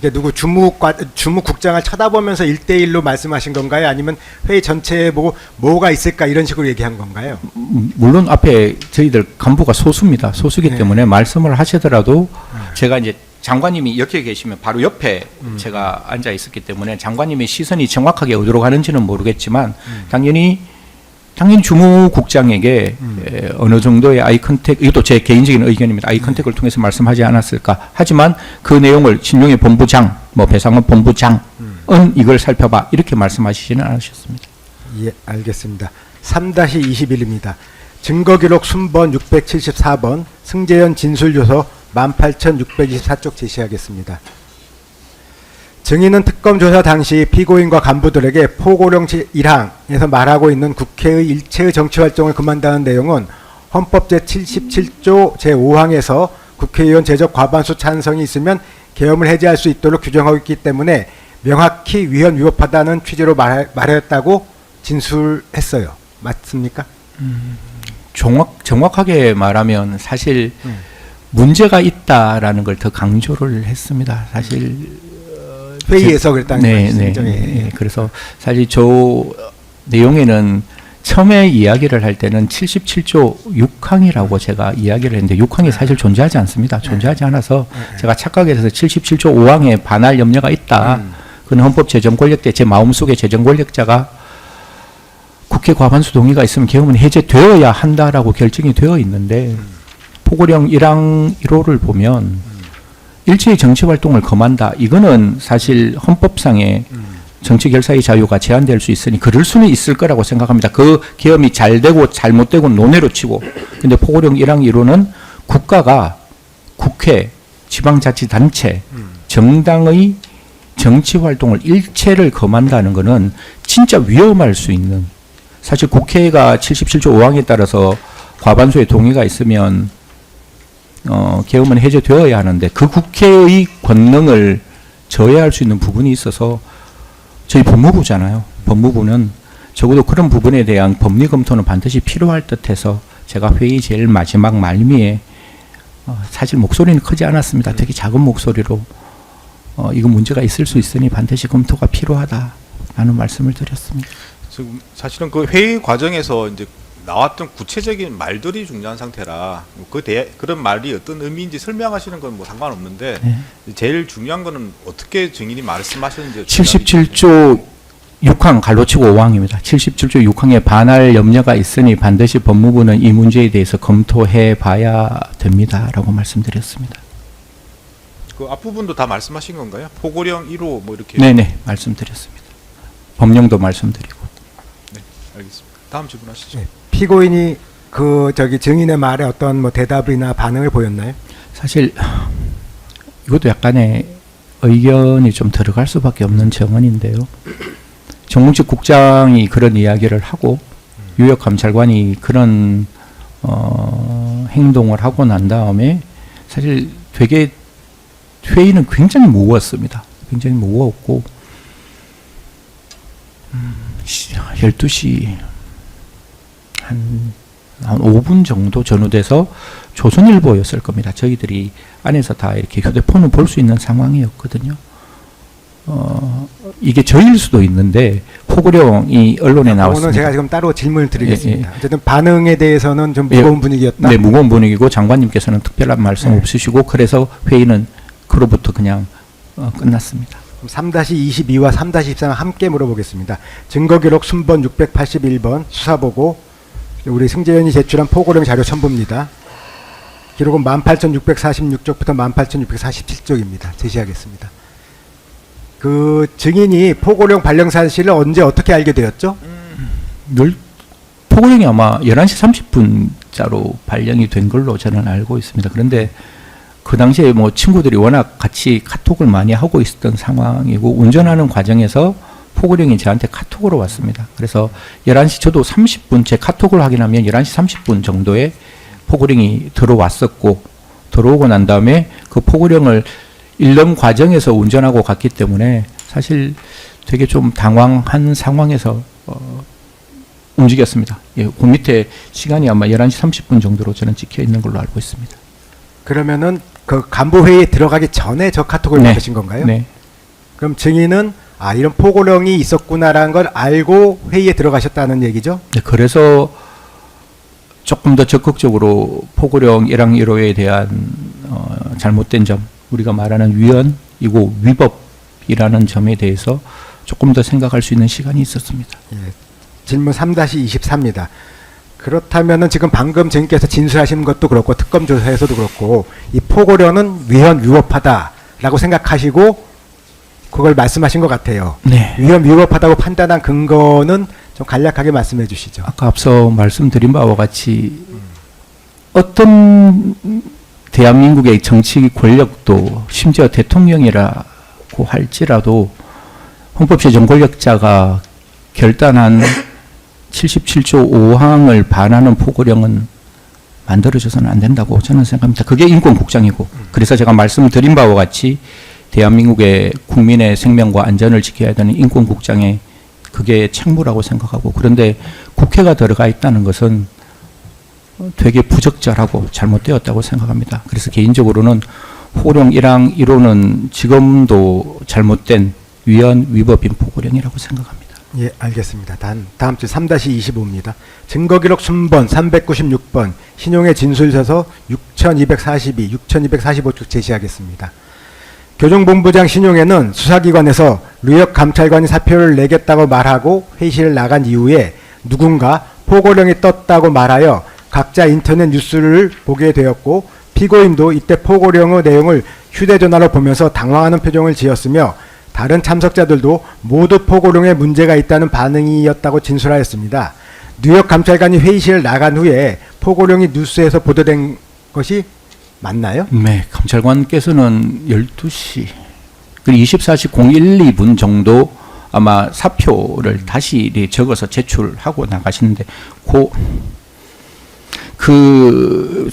이게 누구 주무국장을 쳐다보면서 1대1로 말씀하신 건가요? 아니면 회의 전체에 뭐가 있을까 이런 식으로 얘기한 건가요? 물론 앞에 저희들 간부가 소수입니다. 소수기 네. 때문에 말씀을 하시더라도 제가 이제 장관님이 옆에 계시면 바로 옆에 제가 앉아 있었기 때문에 장관님의 시선이 정확하게 어디로 가는지는 모르겠지만 당연히 주무국장에게 어느 정도의 아이 컨택, 이것도 제 개인적인 의견입니다. 아이 컨택을 통해서 말씀하지 않았을까. 하지만 그 내용을 신용의 본부장, 배상원 본부장은 이걸 살펴봐 이렇게 말씀하시지는 않으셨습니다. 예, 알겠습니다. 3-21입니다. 증거기록 순번 674번 승재현 진술요소 18,624쪽 제시하겠습니다. 증인은 특검 조사 당시 피고인과 간부들에게 포고령 제1항에서 말하고 있는 국회의 일체의 정치활동을 금한다는 내용은 헌법 제77조 제5항에서 국회의원 제적 과반수 찬성이 있으면 계엄을 해제할 수 있도록 규정하고 있기 때문에 명확히 위헌 위법하다는 취지로 말했다고 진술했어요. 맞습니까? 정확하게 말하면 사실 문제가 있다라는 걸 더 강조를 했습니다. 사실 회의에서 그랬다는 거죠. 네. 그래서 사실 저 내용에는 처음에 이야기를 할 때는 77조 6항이라고 제가 이야기를 했는데 6항이 사실 존재하지 않습니다. 존재하지 않아서 제가 착각해서 77조 5항에 반할 염려가 있다. 그는 헌법 재정 권력대 제 마음속에 재정 권력자가 국회 과반수 동의가 있으면 계엄은 해제되어야 한다라고 결정이 되어 있는데 포고령 1항 1호를 보면 일체의 정치활동을 금한다. 이거는 사실 헌법상의 정치결사의 자유가 제한될 수 있으니 그럴 수는 있을 거라고 생각합니다. 그 계엄이 잘 되고 잘못되고 논외로 치고. 근데 포고령 1항 1호는 국가가 국회, 지방자치단체, 정당의 정치활동을 일체를 금한다는 거는 진짜 위험할 수 있는, 사실 국회가 77조 5항에 따라서 과반수의 동의가 있으면 계엄은 해제되어야 하는데 그 국회의 권능을 저해할 수 있는 부분이 있어서 저희 법무부잖아요. 법무부는 적어도 그런 부분에 대한 법리 검토는 반드시 필요할 듯해서 제가 회의 제일 마지막 말미에 사실 목소리는 크지 않았습니다. 되게 작은 목소리로 이거 문제가 있을 수 있으니 반드시 검토가 필요하다라는 말씀을 드렸습니다. 지금 사실은 그 회의 과정에서 이제 나왔던 구체적인 말들이 중요한 상태라 그런 말이 어떤 의미인지 설명하시는 건 뭐 상관없는데 제일 중요한 거는 어떻게 증인이 말씀하셨는지 77조 6항 갈로치고 5항입니다. 77조 6항에 반할 염려가 있으니 반드시 법무부는 이 문제에 대해서 검토해 봐야 됩니다라고 말씀드렸습니다. 그 앞부분도 다 말씀하신 건가요? 포고령 1호 뭐 이렇게. 네네 말씀드렸습니다. 법령도 말씀드리고. 네, 알겠습니다. 다음 질문하시죠. 네. 피고인이 증인의 말에 어떤 대답이나 반응을 보였나요? 사실 이것도 약간의 의견이 좀 들어갈 수밖에 없는 정언인데요. 정몽식 국장이 그런 이야기를 하고 유역 감찰관이 그런 행동을 하고 난 다음에 사실 되게 회의는 굉장히 무거웠습니다. 굉장히 무거웠고 12시 한 5분 정도 전후돼서 조선일보였을 겁니다. 저희들이 안에서 다 이렇게 휴대폰을 볼 수 있는 상황이었거든요. 이게 저일 수도 있는데 포고령이 언론에 나왔습니다. 오늘 제가 지금 따로 질문을 드리겠습니다. 어쨌든 반응에 대해서는 좀 무거운 분위기였다. 네, 무거운 분위기고 장관님께서는 특별한 말씀 없으시고 그래서 회의는 그로부터 그냥 끝났습니다. 3-22와 3-23을 함께 물어보겠습니다. 증거기록 순번 681번 수사보고 우리 승재현이 제출한 포고령 자료 첨부입니다. 기록은 18,646쪽부터 18,647쪽입니다. 제시하겠습니다. 그 증인이 포고령 발령 사실을 언제 어떻게 알게 되었죠? 포고령이 아마 11시 30분자로 발령이 된 걸로 저는 알고 있습니다. 그런데 그 당시에 친구들이 워낙 같이 카톡을 많이 하고 있었던 상황이고 운전하는 과정에서 포고령이 저한테 카톡으로 왔습니다. 그래서 11시 저도 30분 제 카톡을 확인하면 11시 30분 정도에 포고령이 들어왔었고 들어오고 난 다음에 그 포고령을 읽는 과정에서 운전하고 갔기 때문에 사실 되게 좀 당황한 상황에서 움직였습니다. 예, 그 밑에 시간이 아마 11시 30분 정도로 저는 찍혀 있는 걸로 알고 있습니다. 그러면은 그 간부 회의에 들어가기 전에 저 카톡을 받으신 건가요? 네. 그럼 증인은 이런 포고령이 있었구나라는 걸 알고 회의에 들어가셨다는 얘기죠? 네, 그래서 조금 더 적극적으로 포고령 1항 1호에 대한 잘못된 점, 우리가 말하는 위헌이고 위법이라는 점에 대해서 조금 더 생각할 수 있는 시간이 있었습니다. 예. 질문 3-24입니다. 그렇다면은 지금 방금 증인께서 진술하시는 것도 그렇고 특검 조사에서도 그렇고 이 포고령은 위헌 위법하다라고 생각하시고 그걸 말씀하신 것 같아요. 네. 위헌 위법하다고 판단한 근거는 좀 간략하게 말씀해 주시죠. 아까 앞서 말씀드린 바와 같이 어떤 대한민국의 정치 권력도 심지어 대통령이라고 할지라도 헌법재정 권력자가 결단한 77조 5항을 반하는 포고령은 만들어져서는 안 된다고 저는 생각합니다. 그게 인권국장이고 그래서 제가 말씀드린 바와 같이 대한민국의 국민의 생명과 안전을 지켜야 되는 인권국장의 그게 책무라고 생각하고 그런데 국회가 들어가 있다는 것은 되게 부적절하고 잘못되었다고 생각합니다. 그래서 개인적으로는 포고령 1항 1호는 지금도 잘못된 위헌 위법인 포고령이라고 생각합니다. 예, 알겠습니다. 다음 주 3-25입니다. 증거기록 순번 396번 신용의 진술서서 6242, 6245쪽 제시하겠습니다. 교정본부장 신용에는 수사기관에서 루역 감찰관이 사표를 내겠다고 말하고 회의실을 나간 이후에 누군가 포고령이 떴다고 말하여 각자 인터넷 뉴스를 보게 되었고 피고인도 이때 포고령의 내용을 휴대전화로 보면서 당황하는 표정을 지었으며 다른 참석자들도 모두 포고령에 문제가 있다는 반응이었다고 진술하였습니다. 뉴욕 감찰관이 회의실을 나간 후에 포고령이 뉴스에서 보도된 것이 맞나요? 네, 감찰관께서는 12시, 그리고 24시 012분 정도 아마 사표를 다시 적어서 제출하고 나가시는데, 그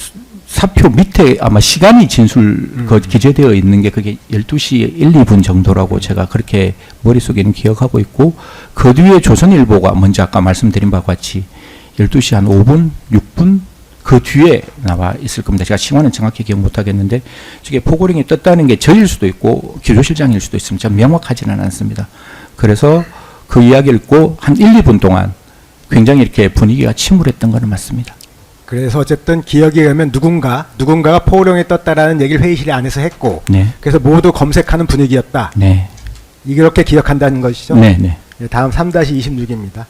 사표 밑에 아마 시간이 기재되어 있는 게 그게 12시 1, 2분 정도라고 제가 그렇게 머릿속에는 기억하고 있고, 그 뒤에 조선일보가 먼저 아까 말씀드린 바와 같이 12시 한 5분, 6분 그 뒤에 나와 있을 겁니다. 제가 시간은 정확히 기억 못 하겠는데, 저게 포고령이 떴다는 게 저일 수도 있고 기조실장일 수도 있습니다. 명확하지는 않습니다. 그래서 그 이야기를 읽고 한 1, 2분 동안 굉장히 이렇게 분위기가 침울했던 거는 맞습니다. 그래서 어쨌든 기억에 의하면 누군가가 포고령이 떴다라는 얘기를 회의실 안에서 했고, 네. 그래서 모두 검색하는 분위기였다. 네. 이렇게 기억한다는 것이죠. 네, 네. 다음 3-26입니다.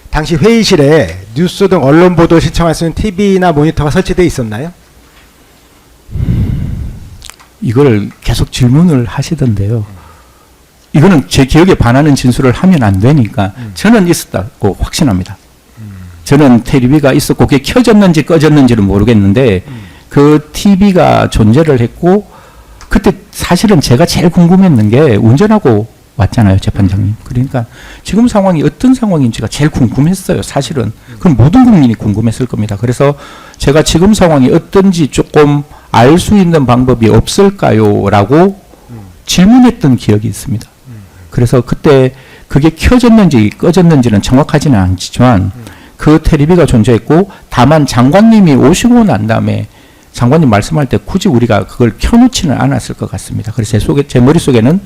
당시 회의실에 뉴스 등 언론 보도를 시청할 수 있는 TV나 모니터가 설치되어 있었나요? 이걸 계속 질문을 하시던데요. 이거는 제 기억에 반하는 진술을 하면 안 되니까 저는 있었다고 확신합니다. 저는 TV가 있었고 그게 켜졌는지 꺼졌는지는 모르겠는데 그 TV가 존재를 했고, 그때 사실은 제가 제일 궁금했는 게 운전하고 왔잖아요, 재판장님. 그러니까 지금 상황이 어떤 상황인지가 제일 궁금했어요, 사실은. 그럼 모든 국민이 궁금했을 겁니다. 그래서 제가 지금 상황이 어떤지 조금 알 수 있는 방법이 없을까요? 라고 질문했던 기억이 있습니다. 그래서 그때 그게 켜졌는지 꺼졌는지는 정확하지는 않지만 그 텔레비가 존재했고, 다만 장관님이 오시고 난 다음에 장관님 말씀할 때 굳이 우리가 그걸 켜놓지는 않았을 것 같습니다. 그래서 제 머릿속에는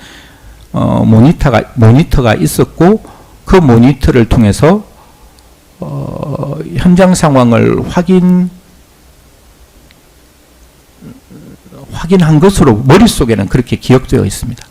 모니터가 있었고, 그 모니터를 통해서 현장 상황을 확인한 것으로 머릿속에는 그렇게 기억되어 있습니다.